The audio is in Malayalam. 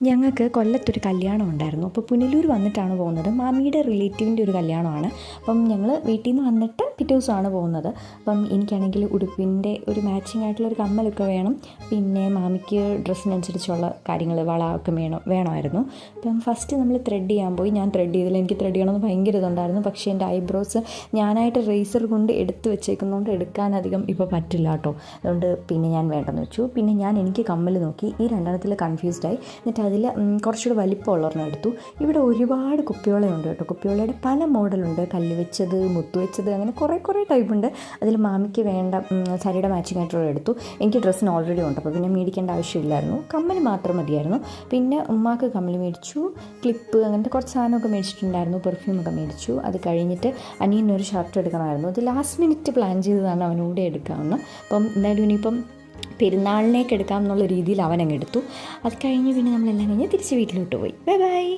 ഞങ്ങൾക്ക് കൊല്ലത്തൊരു കല്യാണം ഉണ്ടായിരുന്നു. അപ്പോൾ പുനലൂർ വന്നിട്ടാണ് പോകുന്നത്. മാമിയുടെ റിലേറ്റീവിൻ്റെ ഒരു കല്യാണമാണ്. അപ്പം ഞങ്ങൾ വീട്ടിൽ നിന്ന് വന്നിട്ട് പിറ്റേ ദിവസമാണ് പോകുന്നത്. അപ്പം എനിക്കാണെങ്കിൽ ഉടുപ്പിൻ്റെ ഒരു മാച്ചിങ് ആയിട്ടുള്ളൊരു കമ്മലൊക്കെ വേണം. പിന്നെ മാമിക്ക് ഡ്രസ്സിനനുസരിച്ചുള്ള കാര്യങ്ങൾ വള ഒക്കെ വേണമായിരുന്നു. അപ്പം ഫസ്റ്റ് നമ്മൾ ത്രെഡ് ചെയ്യാൻ പോയി. ഞാൻ ത്രെഡ് ചെയ്തില്ല. എനിക്ക് ത്രെഡ് ചെയ്യണമെന്ന് ഭയങ്കര ഇതുണ്ടായിരുന്നു. പക്ഷേ എൻ്റെ ഐബ്രോസ് ഞാനായിട്ട് റേസർ കൊണ്ട് എടുത്ത് വെച്ചേക്കുന്നതുകൊണ്ട് എടുക്കാനധികം ഇപ്പോൾ പറ്റില്ല കേട്ടോ. അതുകൊണ്ട് പിന്നെ ഞാൻ വേണ്ടെന്ന് വെച്ചു. പിന്നെ എനിക്ക് കമ്മൽ നോക്കി. ഈ രണ്ടെണ്ണത്തിൽ കൺഫ്യൂസ്ഡായി. എന്നിട്ട് അതിൽ കുറച്ചുകൂടി വലിപ്പമുള്ളൊരെണ്ണം എടുത്തു. ഇവിടെ ഒരുപാട് കുപ്പിയോളയുണ്ട് കേട്ടോ. കുപ്പിയോളയുടെ പല മോഡലുണ്ട്. കല്ല് വെച്ചത്, മുത്ത് വെച്ചത്, അങ്ങനെ കുറേ ടൈപ്പുണ്ട്. അതിൽ മാമിക്ക് വേണ്ട സാരിയുടെ മാച്ചിങ് ആയിട്ടുള്ള എടുത്തു. എനിക്ക് ഡ്രസ്സിന് ഓൾറെഡി ഉണ്ട്, അപ്പോൾ പിന്നെ മേടിക്കേണ്ട ആവശ്യമില്ലായിരുന്നു. കമ്മൽ മാത്രം മതിയായിരുന്നു. പിന്നെ ഉമ്മാക്ക് കമ്മൽ മേടിച്ചു, ക്ലിപ്പ്, അങ്ങനത്തെ കുറച്ച് സാധനമൊക്കെ മേടിച്ചിട്ടുണ്ടായിരുന്നു. പെർഫ്യൂമൊക്കെ മേടിച്ചു. അത് കഴിഞ്ഞിട്ട് അനിയനൊരു ഷർട്ട് എടുക്കണമായിരുന്നു. അത് ലാസ്റ്റ് മിനിറ്റ് പ്ലാൻ ചെയ്തതാണ് അവനൂടെ എടുക്കാമെന്ന്. അപ്പം എന്തായാലും ഇനിയിപ്പം പെരുന്നാളിനേക്ക് എടുക്കാം എന്നുള്ള രീതിയിൽ അവനങ്ങ് എടുത്തു. അത് കഴിഞ്ഞ് പിന്നെ നമ്മളെല്ലാം കഴിഞ്ഞ് തിരിച്ച് വീട്ടിലോട്ട് പോയി. Bye bye.